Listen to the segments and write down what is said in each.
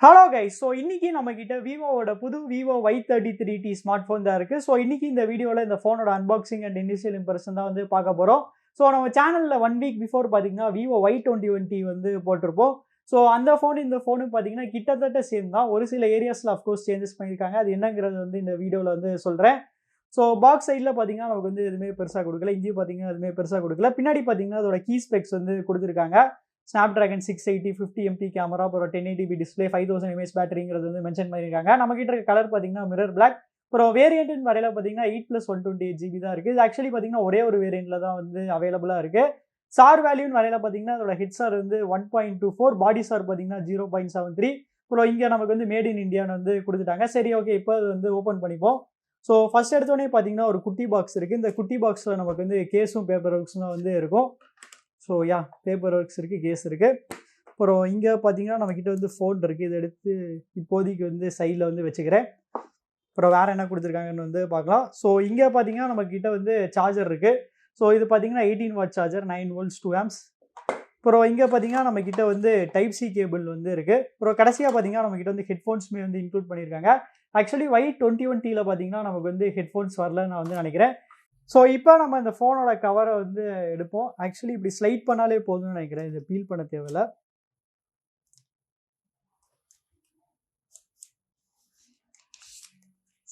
Hello guys, so இன்னைக்கு நம்ம கிட்ட Vivoவோட புது Vivo Y33t ஸ்மார்ட்போன் தான் இருக்கு. ஸோ இன்னைக்கு இந்த வீடியோவில் இந்த ஃபோனோட அன்பாக்சிங் அண்ட் இனிஷியல் இம்ப்ரெஷன் தான் வந்து பார்க்க போகிறோம். ஸோ நம்ம சேனலில் 1 வீக் பிஃபோர் பார்த்தீங்கன்னா Vivo Y21t வந்து போட்டிருப்போம். ஸோ அந்த ஃபோன் இந்த ஃபோனுக்கு பார்த்தீங்கன்னா கிட்டத்தட்ட சேம் தான். ஒரு சில ஏரியாஸில் அஃப்கோர்ஸ் சேஞ்சஸ் பண்ணியிருக்காங்க. அது என்னங்கிறது வந்து இந்த வீடியோவில் வந்து சொல்கிறேன். ஸோ பாக்ஸ் சைடில் பார்த்தீங்கன்னா நமக்கு வந்து எதுவுமே பெருசாக கொடுக்கல. இங்கேயும் பார்த்தீங்கன்னா எதுவுமே பெருசாக கொடுக்கல. பின்னாடி பார்த்தீங்கன்னா அதோட கீ ஸ்பெக்ஸ் வந்து கொடுத்துருக்காங்க. snapdragon 680 50MP கேமரா, அப்புறம் 1080p டிஸ்பிளே, 5000 mAh பேட்டரிங்கிறது வந்து மென்ஷன் பண்ணியிருக்காங்க. நம்ம கிட்ட இருக்க கலர் பார்த்தீங்கன்னா மிரர் பிளாக். அப்புறம் வேரியன்ட் வரையில பார்த்தீங்கன்னா 8+128GB தான் இருக்குது. இது ஆக்சுவலி பார்த்தீங்கன்னா ஒரே ஒரு வேரியன்ட்ல தான் வந்து அவைலபிளாக இருக்குது. சார் வேல்யூன்னு வரையில பார்த்தீங்கன்னா அதோட ஹெட் சார் வந்து 1.24, பாடி சார் பார்த்தீங்கன்னா 0.73. அப்புறம் இங்கே நமக்கு வந்து மேட் இன் இந்தியான்னு வந்து கொடுத்துட்டாங்க. சரி, ஓகே, இப்போ அது வந்து ஓப்பன் பண்ணிப்போம். ஸோ ஃபர்ஸ்ட் எடுத்தோடனே பார்த்தீங்கன்னா ஒரு குட்டி பாக்ஸ் இருக்குது. இந்த குட்டி பாக்ஸில் நமக்கு வந்து கேஸும் பேப்பர் ஒர்க்ஸும் வந்து இருக்கும். ஸோ பேப்பர் ஒர்க்ஸ் இருக்குது, கேஸ் இருக்குது. அப்புறம் இங்கே பார்த்தீங்கன்னா நம்மக்கிட்ட வந்து ஃபோன் இருக்குது. இதை எடுத்து இப்போதைக்கு வந்து சைடில் வந்து வச்சுக்கிறேன். அப்புறம் வேறு என்ன கொடுத்துருக்காங்கன்னு வந்து பார்க்கலாம். ஸோ இங்கே பார்த்தீங்கன்னா நம்மக்கிட்ட வந்து சார்ஜர் இருக்குது. ஸோ இது பார்த்தீங்கன்னா 18 வாட் சார்ஜர், 9 volts 2 amps. அப்புறம் இங்கே பார்த்தீங்கன்னா நம்மக்கிட்ட வந்து டைப் சி கேபிள் வந்து இருக்குது. அப்புறம் கடைசியாக பார்த்தீங்கன்னா நம்மக்கிட்ட வந்து ஹெட்ஃபோன்ஸுமே வந்து இன்க்ளூட் பண்ணியிருக்காங்க. ஆக்சுவலி Y21tல பார்த்தீங்கன்னா நமக்கு வந்து ஹெட்ஃபோன்ஸ் வரல நான் வந்து நினைக்கிறேன். ஸோ இப்போ நம்ம இந்த ஃபோனோட கவரை வந்து எடுப்போம். ஆக்சுவலி இப்படி ஸ்லைட் பண்ணாலே போதும்னு நினைக்கிறேன். இதை பீல் பண்ண தேவையில்லை.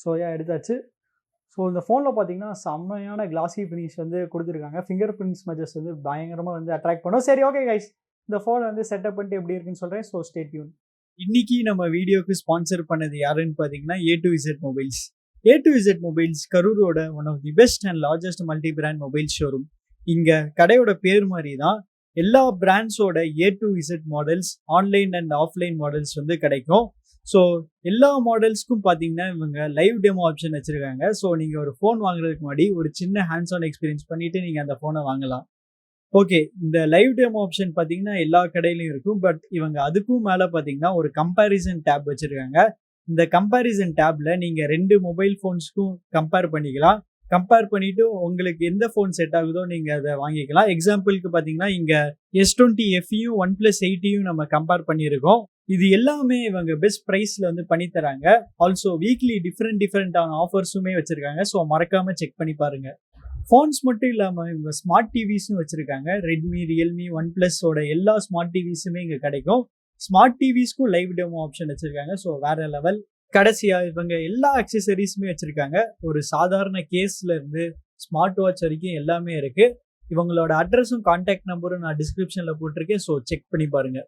ஸோ எடுத்தாச்சு. ஸோ இந்த ஃபோனில் பார்த்தீங்கன்னா செம்மையான கிளாசி ஃபினிஷ் வந்து கொடுத்துருக்காங்க. ஃபிங்கர் பிரிண்ட்ஸ் மெஜர்ஸ் வந்து பயங்கரமாக வந்து அட்ராக்ட் பண்ணும். சரி, ஓகே கைஸ், இந்த ஃபோனை வந்து செட்டப் பண்ணிட்டு எப்படி இருக்குன்னு சொல்கிறேன். So stay tune. இன்னைக்கு நம்ம வீடியோக்கு ஸ்பான்சர் பண்ணது யாருன்னு பார்த்தீங்கன்னா A2Z மொபைல்ஸ். A2Z மொபைல்ஸ் கரூரோட one of the best and largest multi brand mobile showroom. இங்கே கடையோட பேர் மாதிரி தான் எல்லா பிராண்ட்ஸோட A2Z models, online and offline models வந்து கிடைக்கும். ஸோ எல்லா மாடல்ஸ்க்கும் பார்த்தீங்கன்னா இவங்க லைவ் டெமோ ஆப்ஷன் வச்சுருக்காங்க. ஸோ நீங்கள் ஒரு ஃபோன் வாங்குறதுக்கு முன்னாடி ஒரு சின்ன ஹேண்ட்ஸ் ஆன் எக்ஸ்பீரியன்ஸ் பண்ணிவிட்டு நீங்கள் அந்த ஃபோனை வாங்கலாம். ஓகே, இந்த லைவ் டெமோ ஆப்ஷன் பார்த்தீங்கன்னா எல்லா கடையிலையும் இருக்கும். பட் இவங்க அதுக்கும் மேலே பார்த்தீங்கன்னா ஒரு கம்பேரிசன் டேப் வச்சுருக்காங்க. இந்த கம்பேரிசன் டேப்ல நீங்க 2 மொபைல் ஃபோன்ஸ்க்கும் கம்பேர் பண்ணிக்கலாம். கம்பேர் பண்ணிட்டு உங்களுக்கு எந்த ஃபோன் செட் ஆகுதோ நீங்க அதை வாங்கிக்கலாம். எக்ஸாம்பிளுக்கு பார்த்தீங்கன்னா இங்க S20FEயும் OnePlus 8யும் நம்ம கம்பேர் பண்ணியிருக்கோம். இது எல்லாமே இவங்க பெஸ்ட் ப்ரைஸ்ல வந்து பண்ணி தராங்க. ஆல்சோ வீக்லி டிஃப்ரெண்டான ஆஃபர்ஸுமே வச்சிருக்காங்க. ஸோ மறக்காம செக் பண்ணி பாருங்க. ஃபோன்ஸ் மட்டும் இல்லாம இவங்க ஸ்மார்ட் டிவிஸும் வச்சிருக்காங்க. ரெட்மி, ரியல்மி, OnePlusோட எல்லா ஸ்மார்ட் டிவிஸுமே இங்க கிடைக்கும். ஸ்மார்ட் டிவிஸ்க்கும் லைவ் டெமோ ஆப்ஷன் வச்சிருக்காங்க. ஸோ வேற லெவல். கடைசியா இவங்க எல்லா அக்சசரிஸுமே வச்சிருக்காங்க. ஒரு சாதாரண கேஸ்ல இருந்து ஸ்மார்ட் வாட்ச் வரைக்கும் எல்லாமே இருக்கு. இவங்களோட அட்ரஸும் கான்டாக்ட் நம்பரும் நான் டிஸ்கிரிப்ஷன்ல போட்டிருக்கேன். ஸோ செக் பண்ணி பாருங்க.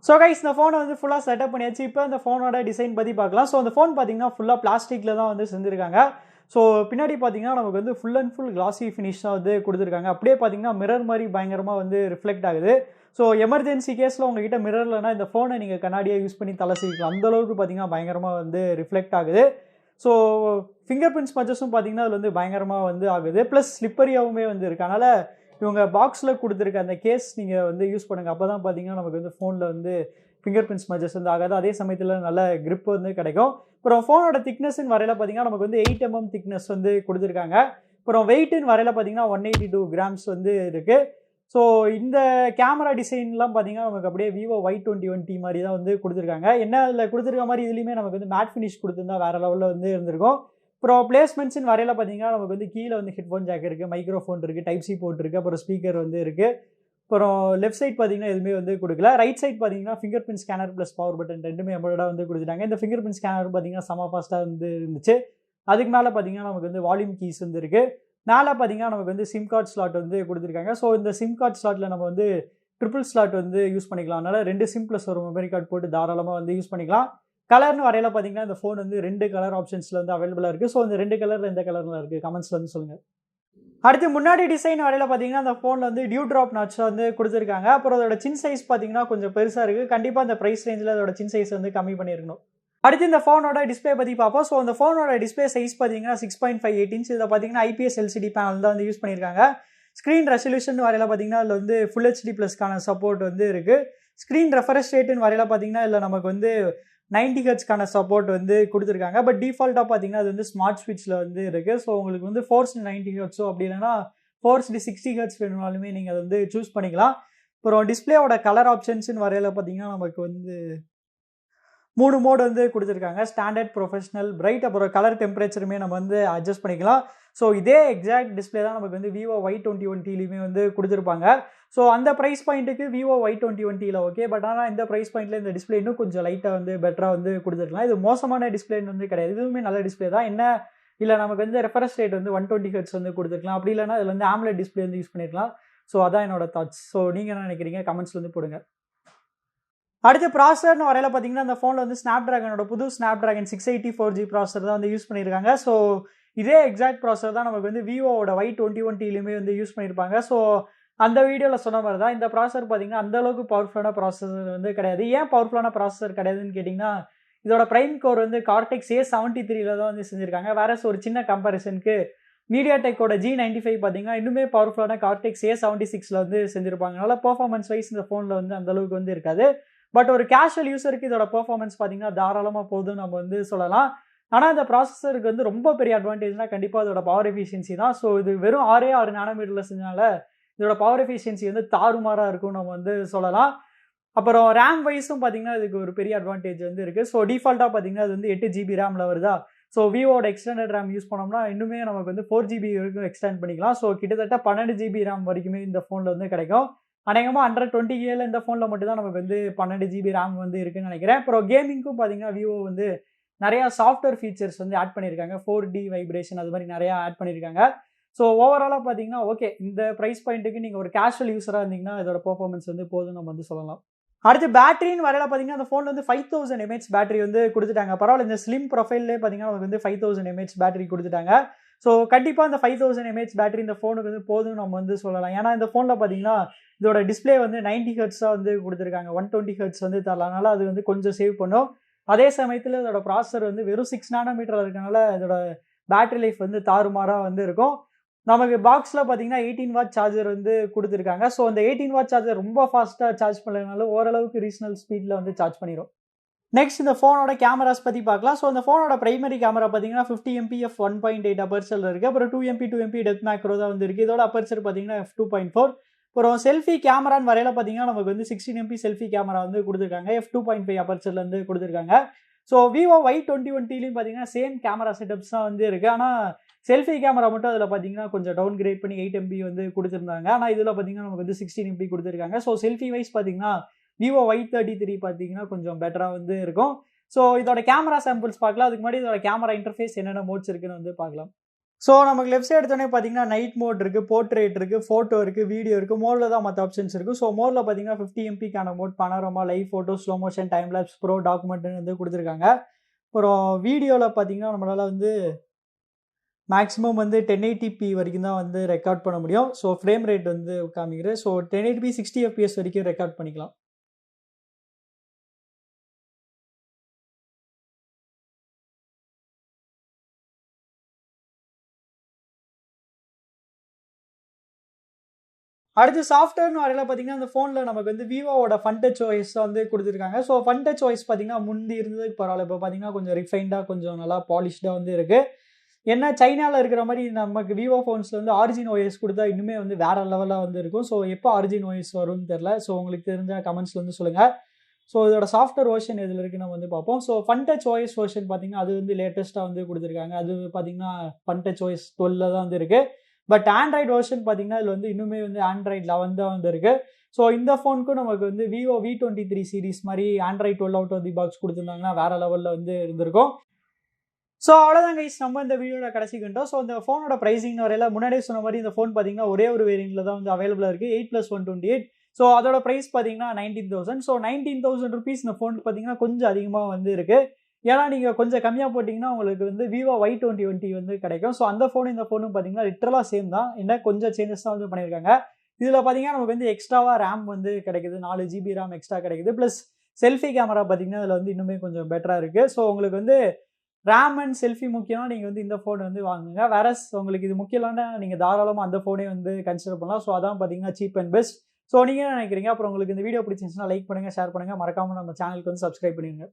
ஸோ கைஸ், இந்த ஃபோனை வந்து ஃபுல்லாக செட்டப் பண்ணியாச்சு. இப்போ இந்த ஃபோனோட டிசைன் பற்றி பார்க்கலாம். ஸோ அந்த ஃபோன் பார்த்தீங்கன்னா ஃபுல்லாக பிளாஸ்டிக்கில் தான் வந்து செஞ்சுருக்காங்க. ஸோ பின்னாடி பார்த்தீங்கன்னா நமக்கு வந்து ஃபுல் அண்ட் ஃபுல் கிளாசி ஃபினிஷாக வந்து கொடுத்துருக்காங்க. அப்படியே பார்த்தீங்கன்னா மிரர் மாதிரி பயங்கரமாக வந்து ரிஃப்ளெக்ட் ஆகுது. ஸோ எமர்ஜென்சி கேஸில் உங்ககிட்ட மிரர் இல்லைனா இந்த ஃபோனை நீங்கள் கண்ணாடியாக யூஸ் பண்ணி தலை சீவிக்கலாம். அந்தளவுக்கு பார்த்தீங்கன்னா பயங்கரமாக வந்து ரிஃப்ளெக்ட் ஆகுது. ஸோ ஃபிங்கர் பிரிண்ட்ஸ் மச்சஸும் பார்த்தீங்கன்னா அதில் வந்து பயங்கரமாக வந்து ஆகுது. ப்ளஸ் ஸ்லிப்பரியாகவுமே வந்து இருக்கு. அதனால் இவங்க பாக்ஸில் கொடுத்துருக்க அந்த கேஸ் நீங்கள் வந்து யூஸ் பண்ணுங்கள். அப்போ தான் பார்த்தீங்கன்னா நமக்கு வந்து ஃபோனில் வந்து ஃபிங்கர் பிரிண்ட்ஸ் மச்சஸ் வந்து ஆகாது. அதே சமயத்தில் நல்ல கிரிப் வந்து கிடைக்கும். அப்புறம் ஃபோனோட திக்னஸ்ன்னு வரையில பார்த்தீங்கன்னா நமக்கு வந்து 8 mm திக்னஸ் வந்து கொடுத்துருக்காங்க. அப்புறம் வெயிட்டுன்னு வரையில பார்த்தீங்கன்னா 182 grams வந்து இருக்குது. ஸோ இந்த கேமரா டிசைன்லாம் பார்த்தீங்கன்னா நமக்கு அப்படியே Vivo Y21t மாதிரி தான் வந்து கொடுத்துருக்காங்க. என்ன அதில் கொடுத்துருக்க மாதிரி இதுலேயுமே நமக்கு வந்து மேட் ஃபினிஷ் கொடுத்துருந்தா வேறு லெவலில் வந்து இருந்திருக்கும். அப்புறம் பிளேஸ்மெண்ட்ஸ்ன்னு வரையில பார்த்தீங்கன்னா நமக்கு வந்து கீழே வந்து ஹெட்ஃபோன் ஜாக் இருக்குது, மைக்ரோஃபோன் இருக்குது, டைப் சி போர்ட் இருக்குது, அப்புறம் ஸ்பீக்கர் வந்து இருக்குது. அப்புறம் லெஃப்ட் சைட் பார்த்தீங்கன்னா எதுவுமே வந்து கொடுக்கல. ரைட் சைட் பார்த்தீங்கன்னா finger print scanner plus power button ரெண்டுமே எம்பர்டாக வந்து கொடுத்துட்டாங்க. இந்த ஃபிங்கர் பிரிண்ட் ஸ்கேனர் பார்த்தீங்கன்னா செம ஃபாஸ்ட்டாக வந்து இருந்துச்சு. அதுக்கு மேலே பார்த்தீங்கன்னா நமக்கு வந்து வால்யூம் கீஸ் வந்து இருக்குது. மேலே பார்த்தீங்கன்னா நமக்கு வந்து சிம் கார்டு ஸ்லாட் வந்து கொடுத்துருக்காங்க. ஸோ இந்த சிம் கார்டு ஸ்லாட்டில் நம்ம வந்து ட்ரிபிள் ஸ்லாட் வந்து யூஸ் பண்ணிக்கலாம். அதனால் 2 சிம் ப்ளஸ் ஒரு மெமரி கார்டு போட்டு தாராளமாக வந்து யூஸ் பண்ணிக்கலாம். கலர்னு வரையில பார்த்தீங்கன்னா இந்த ஃபோன் வந்து 2 கலர் ஆப்ஷன்ஸில் வந்து அவைலபிளாக இருக்குது. ஸோ இந்த 2 கலரில் எந்த கலரில் இருக்குது கமெண்ட்ஸில் வந்து சொல்லுங்கள். அடுத்து முன்னாடி டிசைன் வரையில பார்த்தீங்கன்னா அந்த ஃபோனில் வந்து டியூ ட்ராப் நாட்ச் வந்து கொடுத்துருக்காங்க. அப்புறம் அதோட சின் சைஸ் பார்த்தீங்கன்னா கொஞ்சம் பெருசாக இருக்குது. கண்டிப்பாக அந்த ப்ரைஸ் ரேஞ்சில் அதோட சின் சைஸ் வந்து கம்மி பண்ணியிருக்கணும். அடுத்து இந்த ஃபோனோட டிஸ்பிளே பற்றி பார்ப்போம். ஸோ அந்த ஃபோனோட டிஸ்பிளே சைஸ் பார்த்தீங்கன்னா 6.58 inch. இதில் பார்த்தீங்கன்னா IPS LCD பேனல் தான் வந்து யூஸ் பண்ணியிருக்காங்க. ஸ்க்ரீன் ரெசல்யூஷன் வரையில பார்த்தீங்கன்னா அதில் வந்து ஃபுல் HD ப்ளஸ்க்கான சப்போர்ட் வந்து இருக்குது. ஸ்க்ரீன் ரெஃப்ரெஷ் ரேட்டுன்னு வரையில பார்த்தீங்கன்னா இல்லை நமக்கு வந்து 90 Hzக்கான சப்போர்ட் வந்து கொடுத்துருக்காங்க. பட் டிஃபால்ட்டாக பார்த்தீங்கன்னா அது வந்து ஸ்மார்ட் ஸ்விட்சில் வந்து இருக்குது. ஸோ உங்களுக்கு வந்து ஃபோர்ஸ்டு 90 Hz அப்படி இல்லைனா ஃபோர்ஸ்டு 60 Hz வேணுனாலுமே நீங்கள் அதை வந்து சூஸ் பண்ணிக்கலாம். அப்புறம் டிஸ்பிளேவோட கலர் ஆப்ஷன்ஸ்ன்னு வரையில பார்த்தீங்கன்னா நமக்கு வந்து 3 மோட் வந்து கொடுத்துருக்காங்க. ஸ்டாண்டர்ட், ப்ரொஃபஷனல், பிரைட், அப்புறம் கலர் டெம்பரேச்சருமே நம்ம வந்து அட்ஜஸ்ட் பண்ணிக்கலாம். ஸோ இதே எக்ஸாக்ட் டிஸ்பிளே தான் நமக்கு வந்து Vivo Y21tலையுமே வந்து கொடுத்துருப்பாங்க. ஸோ அந்த ப்ரைஸ் பாயிண்ட்டுக்கு Vivo Y21tல ஓகே. பட் ஆனால் இந்த ப்ரைஸ் பாயிண்ட்டில் இந்த டிஸ்பிளே இன்னும் கொஞ்சம் லைட்டாக வந்து பெட்டராக வந்து கொடுத்துருக்கலாம். இது மோசமான டிஸ்பிளேன்னு வந்து கிடையாது. இதுவுமே நல்ல டிஸ்பிளே தான். என்ன இல்லை நமக்கு வந்து ரெஃப்ரெஷ் ரேட் வந்து 120 Hz வந்து கொடுத்துருக்கலாம். அப்படி இல்லைனா இதில் வந்து AMOLED டிஸ்பிளே வந்து யூஸ் பண்ணிருக்கலாம். ஸோ அதான் என்னோட தாட்ஸ். ஸோ நீங்கள் என்ன நினைக்கிறீங்க? கமெண்ட்ஸ் வந்து போடுங்க. அடுத்து ப்ராசர்னு வரையில பார்த்தீங்கன்னா அந்த ஃபோனில் வந்து ஸ்னாப்ட்ராகனோட புது ஸ்னாப்ட்ராகன் 680 4G ப்ராசர் தான் வந்து யூஸ் பண்ணியிருக்காங்க. ஸோ இதே எக்ஸாக்ட் ப்ராசர் தான் நமக்கு வந்து விவோவோட Y21tலையுமே வந்து யூஸ் பண்ணியிருப்பாங்க. ஸோ அந்த வீடியோவில் சொன்ன மாதிரி தான் இந்த ப்ராசர் பார்த்தீங்கன்னா அந்தளவுக்கு பவர்ஃபுல்லான ப்ராசஸர் வந்து கிடையாது. ஏன் பவர்ஃபுல்லான ப்ராசஸர் கிடையாதுன்னு கேட்டிங்கன்னா இதோட ப்ரைம் கோர் வந்து கார்டெக்ஸ் A73ல தான் வந்து செஞ்சுருக்காங்க. வேற ஒரு சின்ன கம்பேரிசனுக்கு மீடியாடெக்கோட G95 பார்த்தீங்கன்னா இன்னுமே பவர்ஃபுல்லான கார்டெக்ஸ் A76ல வந்து செஞ்சுருப்பாங்க. அதனால் பெர்ஃபார்மன்ஸ் வைஸ் இந்த ஃபோனில் வந்து அந்தளவுக்கு வந்து இருக்காது. பட் ஒரு கேஷுவல் யூஸருக்கு இதோட பெர்ஃபார்மன்ஸ் பார்த்தீங்கன்னா தாராளமாக போதும் நம்ம வந்து சொல்லலாம். ஆனால் இந்த ப்ராசஸருக்கு வந்து ரொம்ப பெரிய அட்வான்டேஜ்னா கண்டிப்பாக அதோட பவர் எஃபிஷியன்சி தான். ஸோ இது வெறும் 6 நானோமீட்டரில் செஞ்சனால இதோட பவர் எஃபிஷியன்சி வந்து தாறுமாறாக இருக்கும் நம்ம வந்து சொல்லலாம். அப்புறம் ரேம் வைஸும் பார்த்தீங்கன்னா இதுக்கு ஒரு பெரிய அட்வான்டேஜ் வந்து இருக்குது. ஸோ டிஃபால்ட்டாக பார்த்தீங்கன்னா அது வந்து 8GB ரேமில் வருதா. ஸோ விவோட எக்ஸ்டெண்டட் ரேம் யூஸ் பண்ணோம்னா இன்னுமே நமக்கு வந்து 4GB வரைக்கும் எக்ஸ்டெண்ட் பண்ணிக்கலாம். ஸோ கிட்டத்தட்ட 12GB ரேம் வரைக்குமே இந்த ஃபோனில் வந்து கிடைக்கும். அநேகமாக 120Kல இந்த ஃபோனில் மட்டும் தான் நமக்கு வந்து 12GB ரேம் வந்து இருக்குன்னு நினைக்கிறேன். அப்புறம் கேமிங்க்கும் பார்த்தீங்கன்னா விவோ வந்து நிறையா சாஃப்ட்வேர் ஃபீச்சர்ஸ் வந்து ஆட் பண்ணியிருக்காங்க. 4D வைப்ரேஷன் அது மாதிரி நிறையா ஆட் பண்ணியிருக்காங்க. ஸோ ஓவராலாக பார்த்தீங்கன்னா ஓகே இந்த ப்ரைஸ் பாயிண்ட்டுக்கு நீங்கள் ஒரு கேஷுவல் யூஸராக இருந்தீங்கன்னா இதோட பெர்ஃபார்மன்ஸ் வந்து போதும் நம்ம வந்து சொல்லலாம். அடுத்து பேட்டரின்னு வரையில பார்த்தீங்கன்னா அந்த ஃபோனில் வந்து 5000 mAh பேட்டரி வந்து கொடுத்துட்டாங்க. பரவாயில்ல, இந்த ஸ்லிம் ப்ரொஃபைல்லே பார்த்தீங்கன்னா நமக்கு வந்து 5000 mAh பேட்டரி கொடுத்துட்டாங்க. ஸோ கண்டிப்பாக இந்த 5000 mAh பேட்டரி இந்த ஃபோனுக்கு வந்து போதும் நம்ம வந்து சொல்லலாம். ஏன்னா இந்த ஃபோனில் பார்த்தீங்கன்னா இதோட டிஸ்பிளே வந்து 90 Hz வந்து கொடுத்துருக்காங்க. 120 Hz வந்து தரலாம். அதனால அது வந்து கொஞ்சம் சேவ் பண்ணும். அதே சமயத்தில் இதோட ப்ராசஸர் வந்து வெறும் 6 நானோமீட்டர் இருக்கனால இதோட பேட்டரி லைஃப் வந்து தாறுமாறாக வந்து இருக்கும். நமக்கு பாக்ஸில் பார்த்தீங்கன்னா 18 வாட் சார்ஜர் வந்து கொடுத்துருக்காங்க. ஸோ அந்த 18 வாட் சார்ஜர் ரொம்ப ஃபாஸ்ட்டாக சார்ஜ் பண்ணதுனால ஓரளவுக்கு ரீசனல் ஸ்பீடில் வந்து சார்ஜ் பண்ணிடும். நெக்ஸ்ட் இந்த ஃபோனோட கேமராஸ் பற்றி பார்க்கலாம். ஸோ இந்த ஃபோனோட பிரைமரி கேமரா பார்த்தீங்கன்னா 50 MP f1.8 அப்பர்ச்சரில் இருக்குது. அப்புறம் 2 MP 2 MP டெப்த் மேக்ரோ தான் வந்து இருக்குது. இதோட அப்பர்ச்சர் பார்த்தீங்கன்னா f2.4. அப்புறம் செல்ஃபி கேமரான்னு வரையில பார்த்தீங்கன்னா நமக்கு வந்து 16 MP செல்ஃபி கேமரா வந்து கொடுத்துருக்காங்க. f2.5 அப்பர்ச்சரில் வந்து கொடுத்துருக்காங்க. ஸோ Vivo Y21tலையும் பார்த்தீங்கன்னா சேம் கேமரா செட்டப்ஸ் தான் வந்து இருக்குது. ஆனால் செல்ஃபி கேமரா மட்டும் அதில் பார்த்தீங்கன்னா கொஞ்சம் டவுன் கிரேட் பண்ணி 8 MP வந்து கொடுத்துருந்தாங்க. ஆனால் இதில் பார்த்தீங்கன்னா நமக்கு வந்து 16 MP கொடுத்துருக்காங்க. ஸோ செல்ஃபி வைஸ் பார்த்தீங்கன்னா Vivo Y33 பார்த்தீங்கன்னா கொஞ்சம் பெட்டராக வந்து இருக்கும். ஸோ இதோட கேமரா சாம்பிள்ஸ் பார்க்கலாம். அதுக்கு முன்னாடி இதோட கேமரா இன்டர்ஃபேஸ் என்னென்ன மோட்ஸ் இருக்குன்னு வந்து பார்க்கலாம். ஸோ நமக்கு லெஃப்ட் சைடு எடுத்தோடனே பார்த்தீங்கன்னா நைட் மோட் இருக்குது, போர்ட்ரேட் இருக்குது, ஃபோட்டோ இருக்குது, வீடியோ இருக்குது. மோடில் தான் மற்ற ஆப்ஷன்ஸ் இருக்குது. ஸோ மோடில் பார்த்தீங்கன்னா 50 MPக்கான mode panorama, live photo, slow motion, time lapse, pro, டாக்குமெண்ட்னு வந்து கொடுத்துருக்காங்க. அப்புறம் வீடியோவில் பார்த்தீங்கன்னா நம்மளால் வந்து மேக்ஸிமம் வந்து 1080p வரைக்கும் தான் வந்து ரெக்கார்ட் பண்ண முடியும். ஸோ ஃப்ரேம் ரேட் வந்து காமிக்கிறேன். ஸோ 1080p 60 FPS வரைக்கும் ரெக்கார்ட் பண்ணிக்கலாம். அடுத்து சாஃப்ட்வேர்னு வரையில பார்த்தீங்கன்னா அந்த ஃபோனில் நமக்கு வந்து விவோவோட ஃபன் டச் OS வந்து கொடுத்துருக்காங்க. ஸோ ஃபன் டச் OS பார்த்தீங்கன்னா முந்தி இருந்ததுக்கு பரவாயில்ல. இப்போ பார்த்தீங்கன்னா கொஞ்சம் ரிஃபைண்டாக கொஞ்சம் நல்லா பாலிஷ்டாக வந்து இருக்குது. என்ன சைனாவில் இருக்கிற மாதிரி நமக்கு விவோ ஃபோன்ஸில் வந்து ஆரிஜின் OS கொடுத்தா இன்னுமே வந்து வேறு லெவலாக வந்து இருக்கும். ஸோ எப்போ ஆரிஜின் OS வரும்னு தெரில. ஸோ உங்களுக்கு தெரிஞ்ச கமெண்ட்ஸில் வந்து சொல்லுங்கள். ஸோ இதோட சாஃப்ட்வேர் வெர்ஷன் எதில் இருக்குன்னு நம்ம வந்து பார்ப்போம். So fun touch OS version பார்த்தீங்கன்னா அது வந்து லேட்டஸ்ட்டாக வந்து கொடுத்துருக்காங்க. அது பார்த்தீங்கன்னா ஃபன் டச் OS 12 தான் வந்து இருக்குது. பட் ஆண்ட்ராய்டு வெர்ஷன் பார்த்தீங்கன்னா இதில் வந்து இன்னுமே வந்து ஆண்ட்ராய்டு 11 தான் வந்து இருக்குது. ஸோ இந்த ஃபோனுக்கும் நமக்கு வந்து Vivo V23 சீரிஸ் மாதிரி Android 12 out of the box கொடுத்துருந்தாங்கன்னா வேறு லெவலில் வந்து இருந்திருக்கும். ஸோ அவ்வளோதான் கைஸ், நம்ம இந்த வீடியோட கடைசிக்கிட்டோம். ஸோ இந்த ஃபோனோட ப்ரைஸிங் வரையில முன்னாடியே சொன்ன மாதிரி இந்த ஃபோன் பார்த்தீங்கன்னா ஒரே ஒரு வேரியண்ட்டில் தான் வந்து அவைலபிளாக இருக்குது, 8+128. ஸோ அதோட ப்ரைஸ் பார்த்தீங்கன்னா 19,000. ஸோ 19,000 rupees இந்த ஃபோன் பார்த்தீங்கன்னா கொஞ்சம் அதிகமாக வந்து இருக்குது. ஏன்னா நீங்கள் கொஞ்சம் கம்மியாக போட்டிங்கன்னா உங்களுக்கு வந்து Vivo Y20 வந்து கிடைக்கும். ஸோ அந்த ஃபோன் இந்த ஃபோனும் பார்த்தீங்கன்னா லிட்டரலாக சேம் தான், என்ன கொஞ்சம் சேஞ்சஸ் தான் வந்து பண்ணியிருக்காங்க. இதில் பார்த்தீங்கன்னா நமக்கு வந்து எக்ஸ்ட்ராவாக ரேம் வந்து கிடைக்குது, 4GB ரேம் எக்ஸ்ட்ரா கிடைக்குது. ப்ளஸ் செல்ஃபி கேமரா பார்த்தீங்கன்னா இதில் வந்து இன்னுமே கொஞ்சம் பெட்டராக இருக்குது. ஸோ உங்களுக்கு வந்து ரேம் அண்ட் செல்ஃபி முக்கியம்னா நீங்கள் வந்து இந்த ஃபோன் வந்து வாங்குங்க. வேற உங்களுக்கு இது முக்கியம் இல்லைன்னா நீங்கள் தாராளமாக அந்த ஃபோனே வந்து கன்சிடர் பண்ணலாம். ஸோ அதான் பார்த்தீங்கன்னா சீப் அண்ட் பெஸ்ட். ஸோ நீங்கள் என்ன நினைக்கிறீங்க? அப்புறம் உங்களுக்கு இந்த வீடியோ பிடிச்சிருந்துச்சுன்னா லைக் பண்ணுங்கள், ஷேர் பண்ணுங்கள், மறக்காமல் நம்ம சேனலுக்கு வந்து சப்ஸ்கிரைப் பண்ணிடுங்க.